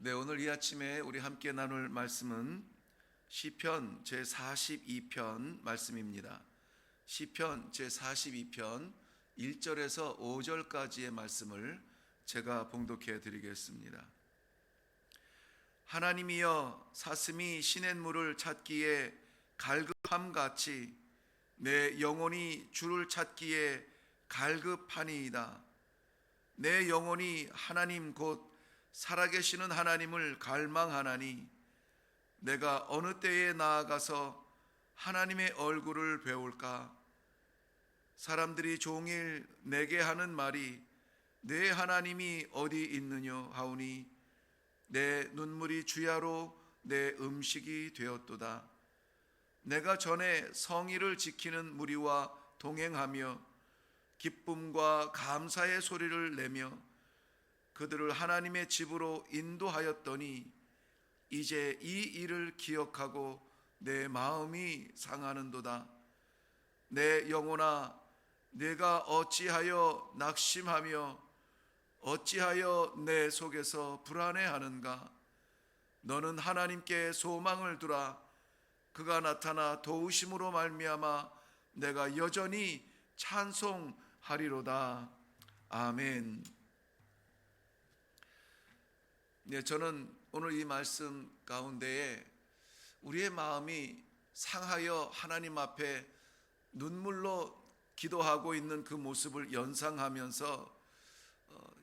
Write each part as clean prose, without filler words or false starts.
네, 오늘 이 아침에 우리 함께 나눌 말씀은 시편 제42편 말씀입니다. 시편 제42편 1절에서 5절까지의 말씀을 제가 봉독해 드리겠습니다. 하나님이여, 사슴이 시냇물을 찾기에 갈급함같이 내 영혼이 주를 찾기에 갈급하니이다. 내 영혼이 하나님 곧 살아계시는 하나님을 갈망하나니 내가 어느 때에 나아가서 하나님의 얼굴을 배울까? 사람들이 종일 내게 하는 말이 내 하나님이 어디 있느냐 하오니 내 눈물이 주야로 내 음식이 되었도다. 내가 전에 성의를 지키는 무리와 동행하며 기쁨과 감사의 소리를 내며 그들을 하나님의 집으로 인도하였더니 이제 이 일을 기억하고 내 마음이 상하는도다. 내 영혼아, 내가 어찌하여 낙심하며 어찌하여 내 속에서 불안해하는가? 너는 하나님께 소망을 두라. 그가 나타나 도우심으로 말미암아 내가 여전히 찬송하리로다. 아멘. 네, 저는 오늘 이 말씀 가운데에 우리의 마음이 상하여 하나님 앞에 눈물로 기도하고 있는 그 모습을 연상하면서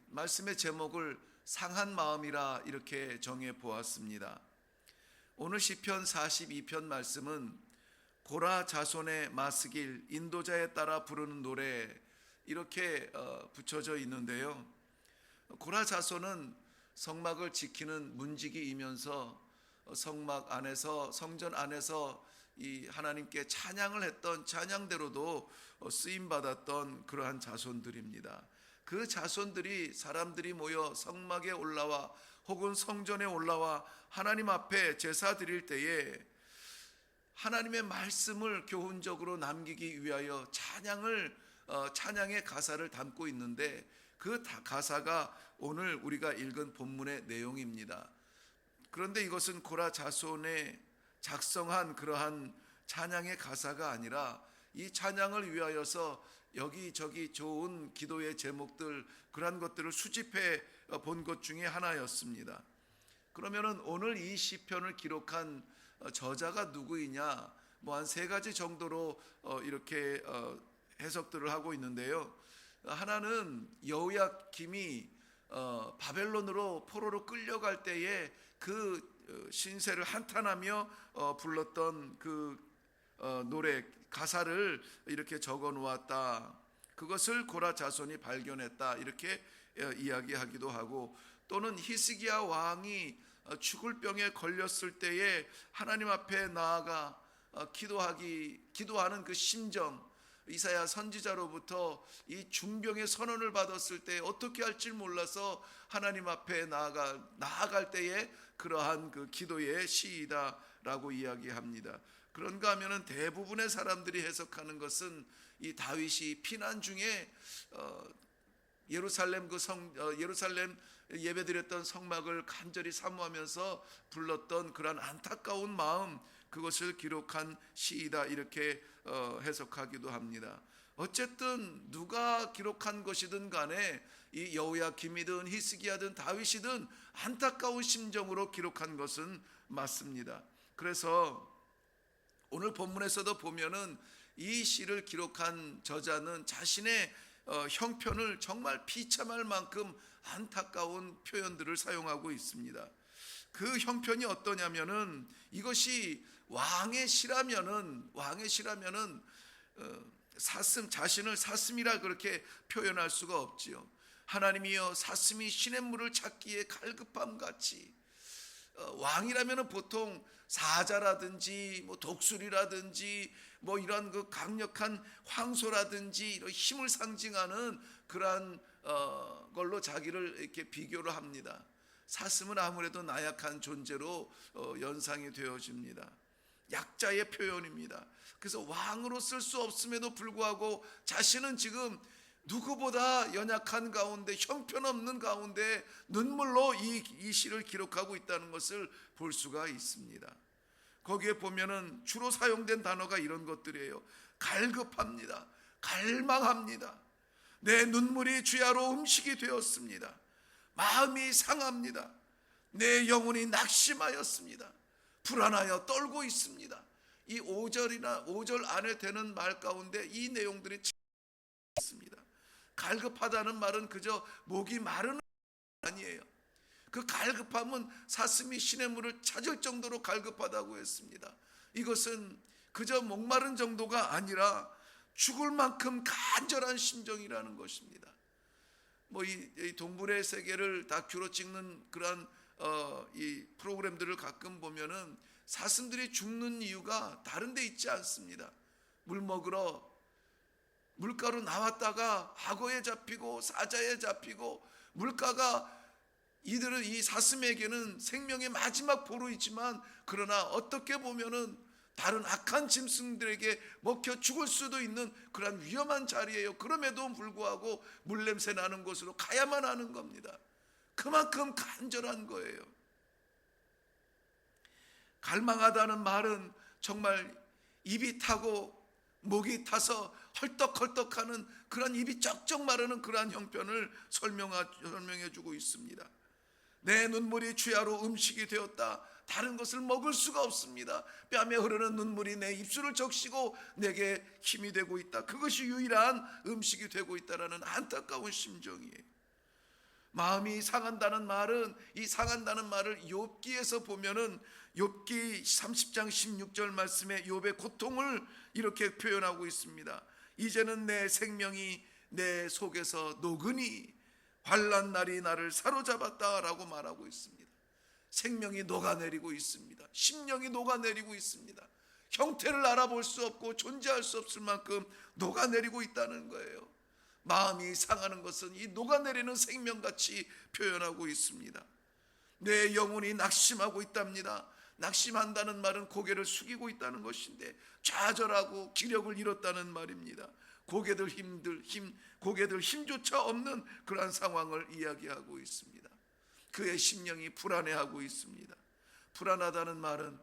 말씀의 제목을 상한 마음이라 이렇게 정해 보았습니다. 오늘 시편 42편 말씀은 고라 자손의 마스길 인도자에 따라 부르는 노래 이렇게 붙여져 있는데요. 고라 자손은 성막을 지키는 문지기이면서 성막 안에서 성전 안에서 이 하나님께 찬양을 했던 찬양대로도 쓰임 받았던 그러한 자손들입니다. 그 자손들이 사람들이 모여 성막에 올라와 혹은 성전에 올라와 하나님 앞에 제사 드릴 때에 하나님의 말씀을 교훈적으로 남기기 위하여 찬양의 가사를 담고 있는데 그 가사가 오늘 우리가 읽은 본문의 내용입니다. 그런데 이것은 고라 자손의 작성한 그러한 찬양의 가사가 아니라 이 찬양을 위하여서 여기저기 좋은 기도의 제목들 그러한 것들을 수집해 본 것 중에 하나였습니다. 그러면은 오늘 이 시편을 기록한 저자가 누구이냐? 한 세 가지 정도로 이렇게 해석들을 하고 있는데요. 하나는 여호야김이 바벨론으로 포로로 끌려갈 때에 그 신세를 한탄하며 불렀던 그 노래 가사를 이렇게 적어 놓았다. 그것을 고라 자손이 발견했다. 이렇게 이야기하기도 하고, 또는 히스기야 왕이 죽을 병에 걸렸을 때에 하나님 앞에 나아가 기도하는 그 심정, 이사야 선지자로부터 이 중병의 선언을 받았을 때 어떻게 할지 몰라서 하나님 앞에 나아갈 때에 그러한 그 기도의 시이다라고 이야기합니다. 그런가 하면은 대부분의 사람들이 해석하는 것은 이 다윗이 피난 중에 예루살렘 예배드렸던 성막을 간절히 사모하면서 불렀던 그러한 안타까운 마음, 그것을 기록한 시이다 이렇게 해석하기도 합니다. 어쨌든 누가 기록한 것이든 간에 이 여호야김이든 히스기야든 다윗이든 안타까운 심정으로 기록한 것은 맞습니다. 그래서 오늘 본문에서도 보면은 이 시를 기록한 저자는 자신의 형편을 정말 비참할 만큼 안타까운 표현들을 사용하고 있습니다. 그 형편이 어떠냐면은 이것이 왕의 시라면은 자신을 사슴이라 그렇게 표현할 수가 없지요. 하나님이여, 사슴이 시냇물을 찾기에 갈급함 같이. 왕이라면은 보통 사자라든지 독수리라든지 이런 그 강력한 황소라든지 이런 힘을 상징하는 그러한 걸로 자기를 이렇게 비교를 합니다. 사슴은 아무래도 나약한 존재로 연상이 되어집니다. 약자의 표현입니다. 그래서 왕으로 쓸 수 없음에도 불구하고 자신은 지금 누구보다 연약한 가운데 형편없는 가운데 눈물로 이 시를 기록하고 있다는 것을 볼 수가 있습니다. 거기에 보면은 주로 사용된 단어가 이런 것들이에요. 갈급합니다. 갈망합니다. 내 눈물이 주야로 음식이 되었습니다. 마음이 상합니다. 내 영혼이 낙심하였습니다. 불안하여 떨고 있습니다. 이 5절 안에 되는 말 가운데 이 내용들이 있습니다. 갈급하다는 말은 그저 목이 마르는 아니에요. 그 갈급함은 사슴이 시냇물을 찾을 정도로 갈급하다고 했습니다. 이것은 그저 목마른 정도가 아니라 죽을 만큼 간절한 심정이라는 것입니다. 이 동물의 세계를 다큐로 찍는 그러한 이 프로그램들을 가끔 보면은 사슴들이 죽는 이유가 다른 데 있지 않습니다. 물 먹으러 물가로 나왔다가 악어에 잡히고 사자에 잡히고, 물가가 이들은 이 사슴에게는 생명의 마지막 보루이지만, 그러나 어떻게 보면은 다른 악한 짐승들에게 먹혀 죽을 수도 있는 그런 위험한 자리예요. 그럼에도 불구하고 물냄새 나는 곳으로 가야만 하는 겁니다. 그만큼 간절한 거예요. 갈망하다는 말은 정말 입이 타고 목이 타서 헐떡헐떡하는 그런 입이 쩍쩍 마르는 그러한 형편을 설명해 주고 있습니다. 내 눈물이 주야로 음식이 되었다. 다른 것을 먹을 수가 없습니다. 뺨에 흐르는 눈물이 내 입술을 적시고 내게 힘이 되고 있다. 그것이 유일한 음식이 되고 있다라는 안타까운 심정이에요. 마음이 상한다는 말은, 이 상한다는 말을 욥기에서 보면은 욥기 30장 16절 말씀에 욥의 고통을 이렇게 표현하고 있습니다. 이제는 내 생명이 내 속에서 녹으니 환난 날이 나를 사로잡았다라고 말하고 있습니다. 생명이 녹아내리고 있습니다. 심령이 녹아내리고 있습니다. 형태를 알아볼 수 없고 존재할 수 없을 만큼 녹아내리고 있다는 거예요. 마음이 상하는 것은 이 녹아내리는 생명같이 표현하고 있습니다. 내 영혼이 낙심하고 있답니다. 낙심한다는 말은 고개를 숙이고 있다는 것인데 좌절하고 기력을 잃었다는 말입니다. 고개들 힘조차 없는 그러한 상황을 이야기하고 있습니다. 그의 심령이 불안해하고 있습니다. 불안하다는 말은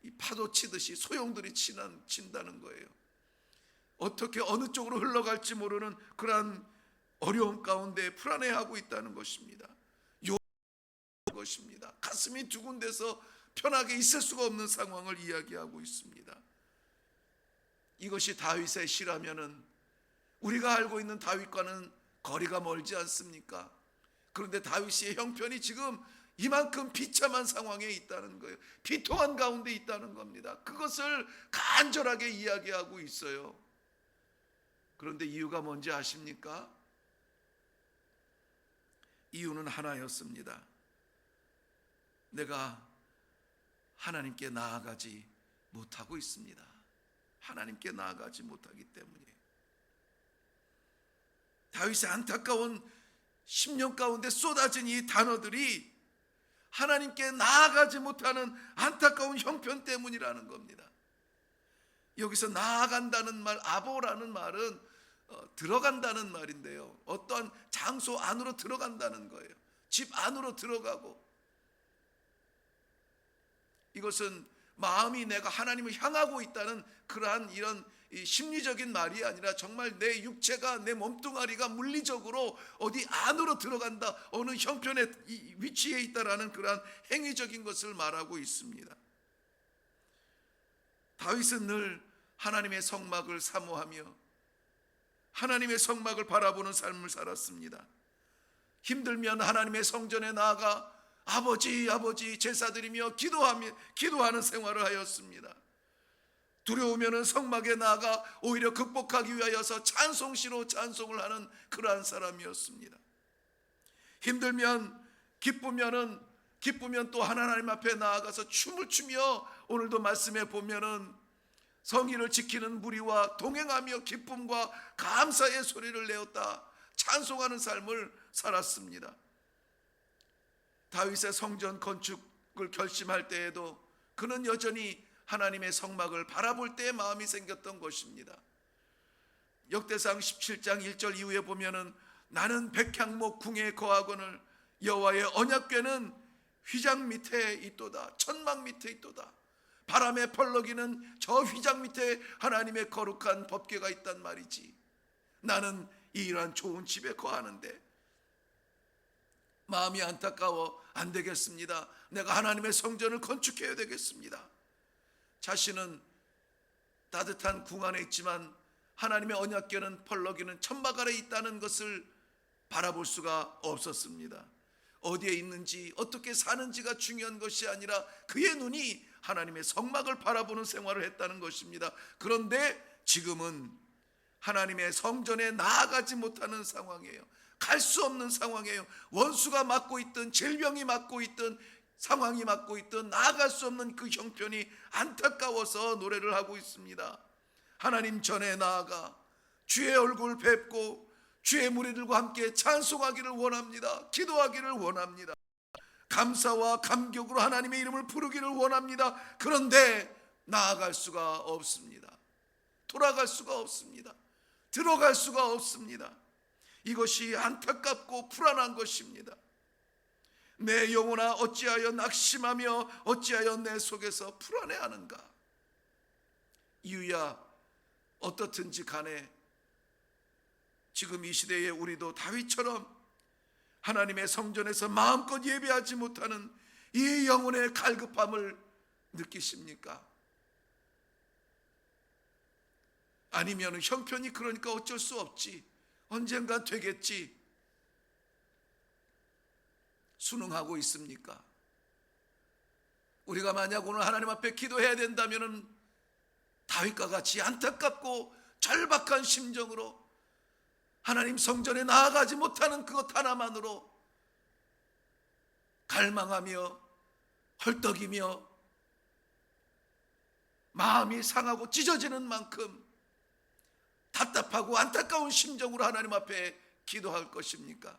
이 파도 치듯이 소용돌이 친다는 거예요. 어떻게 어느 쪽으로 흘러갈지 모르는 그러한 어려움 가운데 불안해하고 있다는 것입니다. 것입니다. 가슴이 두근대서 편하게 있을 수가 없는 상황을 이야기하고 있습니다. 이것이 다윗의 시라면은 우리가 알고 있는 다윗과는 거리가 멀지 않습니까? 그런데 다윗의 형편이 지금 이만큼 비참한 상황에 있다는 거예요. 비통한 가운데 있다는 겁니다. 그것을 간절하게 이야기하고 있어요. 그런데 이유가 뭔지 아십니까? 이유는 하나였습니다. 내가 하나님께 나아가지 못하고 있습니다. 하나님께 나아가지 못하기 때문이에요. 다윗의 안타까운 심령 가운데 쏟아진 이 단어들이 하나님께 나아가지 못하는 안타까운 형편 때문이라는 겁니다. 여기서 나아간다는 말, 아보라는 말은 들어간다는 말인데요, 어떠한 장소 안으로 들어간다는 거예요. 집 안으로 들어가고, 이것은 마음이 내가 하나님을 향하고 있다는 그러한 이런 심리적인 말이 아니라 정말 내 육체가, 내 몸뚱아리가 물리적으로 어디 안으로 들어간다, 어느 형편의 위치에 있다라는 그러한 행위적인 것을 말하고 있습니다. 다윗은 늘 하나님의 성막을 사모하며 하나님의 성막을 바라보는 삶을 살았습니다. 힘들면 하나님의 성전에 나아가 아버지 아버지 제사드리며 기도하는 생활을 하였습니다. 두려우면 성막에 나아가 오히려 극복하기 위하여서 찬송시로 찬송을 하는 그러한 사람이었습니다. 힘들면 기쁘면 또 하나님 앞에 나아가서 춤을 추며, 오늘도 말씀에 보면은 성의를 지키는 무리와 동행하며 기쁨과 감사의 소리를 내었다 찬송하는 삶을 살았습니다. 다윗의 성전 건축을 결심할 때에도 그는 여전히 하나님의 성막을 바라볼 때의 마음이 생겼던 것입니다. 역대상 17장 1절 이후에 보면은 나는 백향목 궁에 거하거늘 여호와의 언약궤는 휘장 밑에 있도다. 천막 밑에 있도다. 바람에 펄럭이는 저 휘장 밑에 하나님의 거룩한 법궤가 있단 말이지. 나는 이러한 좋은 집에 거하는데 마음이 안타까워 안 되겠습니다. 내가 하나님의 성전을 건축해야 되겠습니다. 자신은 따뜻한 궁 안에 있지만 하나님의 언약궤는 펄럭이는 천막 아래 있다는 것을 바라볼 수가 없었습니다. 어디에 있는지 어떻게 사는지가 중요한 것이 아니라 그의 눈이 하나님의 성막을 바라보는 생활을 했다는 것입니다. 그런데 지금은 하나님의 성전에 나아가지 못하는 상황이에요. 갈 수 없는 상황이에요. 원수가 막고 있든 질병이 막고 있든 상황이 막고 있든 나아갈 수 없는 그 형편이 안타까워서 노래를 하고 있습니다. 하나님 전에 나아가 주의 얼굴 뵙고 주의 무리들과 함께 찬송하기를 원합니다. 기도하기를 원합니다. 감사와 감격으로 하나님의 이름을 부르기를 원합니다. 그런데 나아갈 수가 없습니다. 돌아갈 수가 없습니다. 들어갈 수가 없습니다. 이것이 안타깝고 불안한 것입니다. 내 영혼아 어찌하여 낙심하며 어찌하여 내 속에서 불안해하는가. 이유야 어떻든지 간에 지금 이 시대에 우리도 다윗처럼 하나님의 성전에서 마음껏 예배하지 못하는 이 영혼의 갈급함을 느끼십니까? 아니면 형편이 그러니까 어쩔 수 없지, 언젠가 되겠지, 순응하고 있습니까? 우리가 만약 오늘 하나님 앞에 기도해야 된다면 다윗과 같이 안타깝고 절박한 심정으로 하나님 성전에 나아가지 못하는 그것 하나만으로 갈망하며 헐떡이며 마음이 상하고 찢어지는 만큼 답답하고 안타까운 심정으로 하나님 앞에 기도할 것입니까?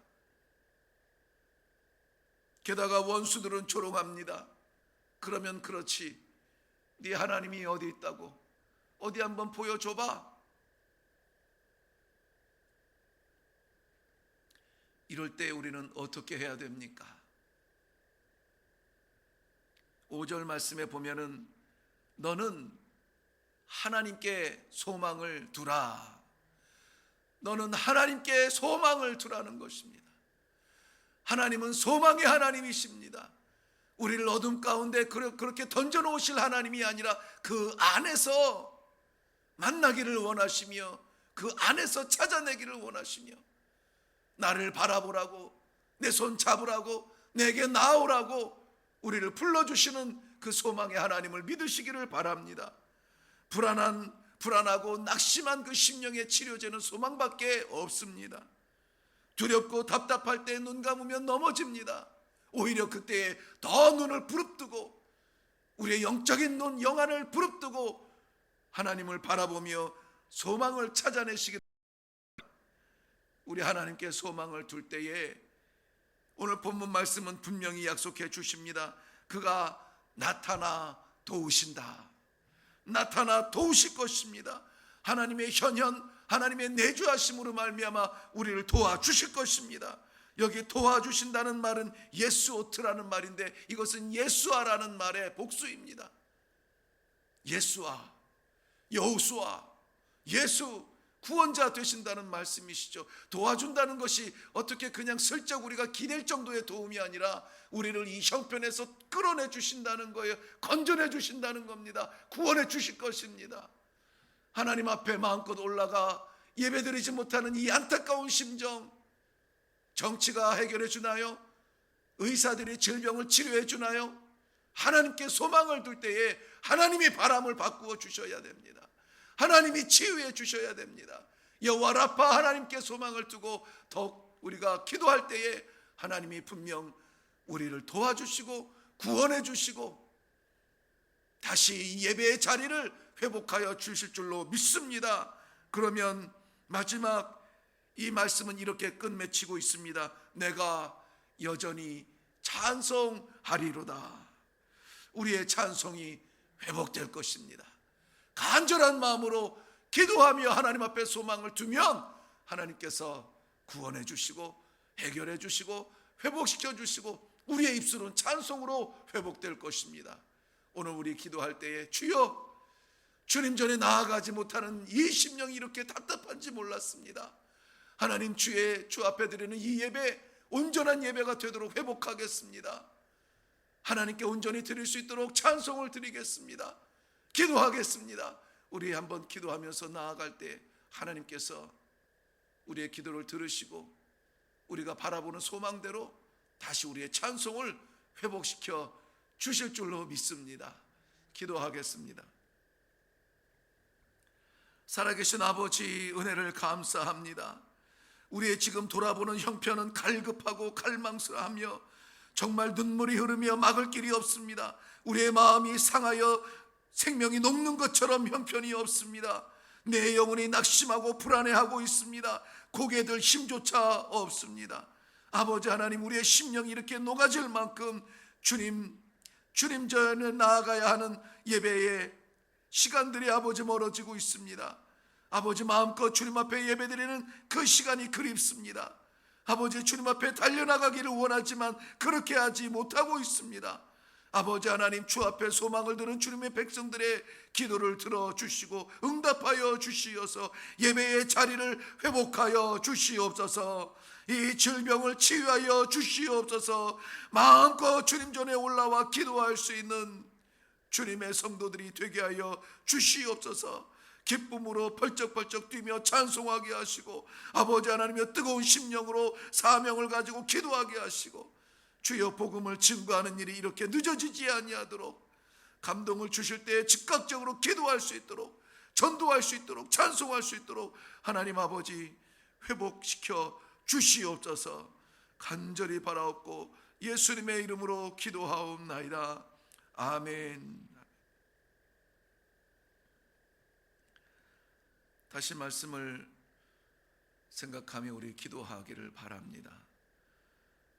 게다가 원수들은 조롱합니다. 그러면 그렇지, 네 하나님이 어디 있다고? 어디 한번 보여줘봐. 이럴 때 우리는 어떻게 해야 됩니까? 5절 말씀에 보면은 너는 하나님께 소망을 두라. 너는 하나님께 소망을 두라는 것입니다. 하나님은 소망의 하나님이십니다. 우리를 어둠 가운데 그렇게 던져놓으실 하나님이 아니라 그 안에서 만나기를 원하시며 그 안에서 찾아내기를 원하시며 나를 바라보라고, 내 손 잡으라고, 내게 나오라고 우리를 불러주시는 그 소망의 하나님을 믿으시기를 바랍니다. 불안하고 낙심한 그 심령의 치료제는 소망밖에 없습니다. 두렵고 답답할 때 눈 감으면 넘어집니다. 오히려 그때에 더 눈을 부릅뜨고 우리의 영적인 눈, 영안을 부릅뜨고 하나님을 바라보며 소망을 찾아내시기. 우리 하나님께 소망을 둘 때에 오늘 본문 말씀은 분명히 약속해 주십니다. 그가 나타나 도우신다. 나타나 도우실 것입니다. 하나님의 현현, 하나님의 내주하심으로 말미암아 우리를 도와주실 것입니다. 여기 도와주신다는 말은 예수오트라는 말인데 이것은 예수아라는 말의 복수입니다. 예수아, 여호수아, 예수 구원자 되신다는 말씀이시죠. 도와준다는 것이 어떻게 그냥 슬쩍 우리가 기댈 정도의 도움이 아니라 우리를 이 형편에서 끌어내 주신다는 거예요. 건져내 주신다는 겁니다. 구원해 주실 것입니다. 하나님 앞에 마음껏 올라가 예배드리지 못하는 이 안타까운 심정, 정치가 해결해 주나요? 의사들이 질병을 치료해 주나요? 하나님께 소망을 둘 때에 하나님이 바람을 바꾸어 주셔야 됩니다. 하나님이 치유해 주셔야 됩니다. 여호와 라파 하나님께 소망을 두고 더욱 우리가 기도할 때에 하나님이 분명 우리를 도와주시고 구원해 주시고 다시 예배의 자리를 회복하여 주실 줄로 믿습니다. 그러면 마지막 이 말씀은 이렇게 끝맺히고 있습니다. 내가 여전히 찬송하리로다. 우리의 찬송이 회복될 것입니다. 간절한 마음으로 기도하며 하나님 앞에 소망을 두면 하나님께서 구원해 주시고 해결해 주시고 회복시켜 주시고 우리의 입술은 찬송으로 회복될 것입니다. 오늘 우리 기도할 때에 주여, 주님 전에 나아가지 못하는 이 심령이 이렇게 답답한지 몰랐습니다. 하나님 주 앞에 드리는 이 예배, 온전한 예배가 되도록 회복하겠습니다. 하나님께 온전히 드릴 수 있도록 찬송을 드리겠습니다. 기도하겠습니다. 우리 한번 기도하면서 나아갈 때 하나님께서 우리의 기도를 들으시고 우리가 바라보는 소망대로 다시 우리의 찬송을 회복시켜 주실 줄로 믿습니다. 기도하겠습니다. 살아계신 아버지, 은혜를 감사합니다. 우리의 지금 돌아보는 형편은 갈급하고 갈망스러하며 정말 눈물이 흐르며 막을 길이 없습니다. 우리의 마음이 상하여 생명이 녹는 것처럼 형편이 없습니다. 내 영혼이 낙심하고 불안해하고 있습니다. 고개 들 힘조차 없습니다. 아버지 하나님, 우리의 심령이 이렇게 녹아질 만큼 주님 전에 나아가야 하는 예배의 시간들이 아버지 멀어지고 있습니다. 아버지, 마음껏 주님 앞에 예배드리는 그 시간이 그립습니다. 아버지, 주님 앞에 달려나가기를 원하지만 그렇게 하지 못하고 있습니다. 아버지 하나님, 주 앞에 소망을 두는 주님의 백성들의 기도를 들어주시고 응답하여 주시어서 예배의 자리를 회복하여 주시옵소서. 이 질병을 치유하여 주시옵소서. 마음껏 주님 전에 올라와 기도할 수 있는 주님의 성도들이 되게 하여 주시옵소서. 기쁨으로 펄쩍펄쩍 뛰며 찬송하게 하시고 아버지 하나님의 뜨거운 심령으로 사명을 가지고 기도하게 하시고 주여, 복음을 증거하는 일이 이렇게 늦어지지 아니하도록 감동을 주실 때 즉각적으로 기도할 수 있도록, 전도할 수 있도록, 찬송할 수 있도록 하나님 아버지 회복시켜 주시옵소서. 간절히 바라옵고 예수님의 이름으로 기도하옵나이다. 아멘. 다시 말씀을 생각하며 우리 기도하기를 바랍니다.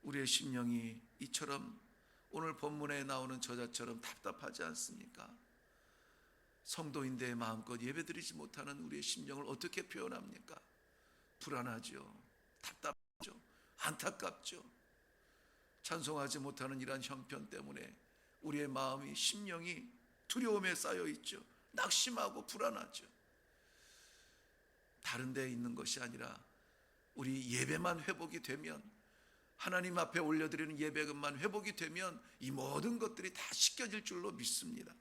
우리의 심령이 이처럼 오늘 본문에 나오는 저자처럼 답답하지 않습니까? 성도인데 마음껏 예배드리지 못하는 우리의 심령을 어떻게 표현합니까? 불안하죠, 답답하죠, 안타깝죠. 찬송하지 못하는 이러한 형편 때문에 우리의 마음이, 심령이 두려움에 쌓여 있죠. 낙심하고 불안하죠. 다른 데 있는 것이 아니라 우리 예배만 회복이 되면, 하나님 앞에 올려드리는 예배만 회복이 되면 이 모든 것들이 다 씻겨질 줄로 믿습니다.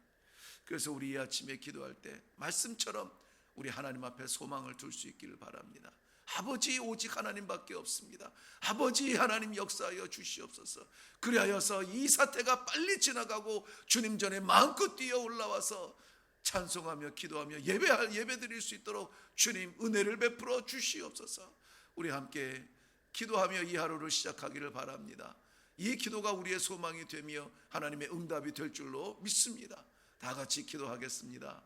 그래서 우리 이 아침에 기도할 때 말씀처럼 우리 하나님 앞에 소망을 둘 수 있기를 바랍니다. 아버지, 오직 하나님밖에 없습니다. 아버지 하나님, 역사하여 주시옵소서. 그리하여서 이 사태가 빨리 지나가고 주님 전에 마음껏 뛰어 올라와서 찬송하며 기도하며 예배드릴 수 있도록 주님 은혜를 베풀어 주시옵소서. 우리 함께 기도하며 이 하루를 시작하기를 바랍니다. 이 기도가 우리의 소망이 되며 하나님의 응답이 될 줄로 믿습니다. 다 같이 기도하겠습니다.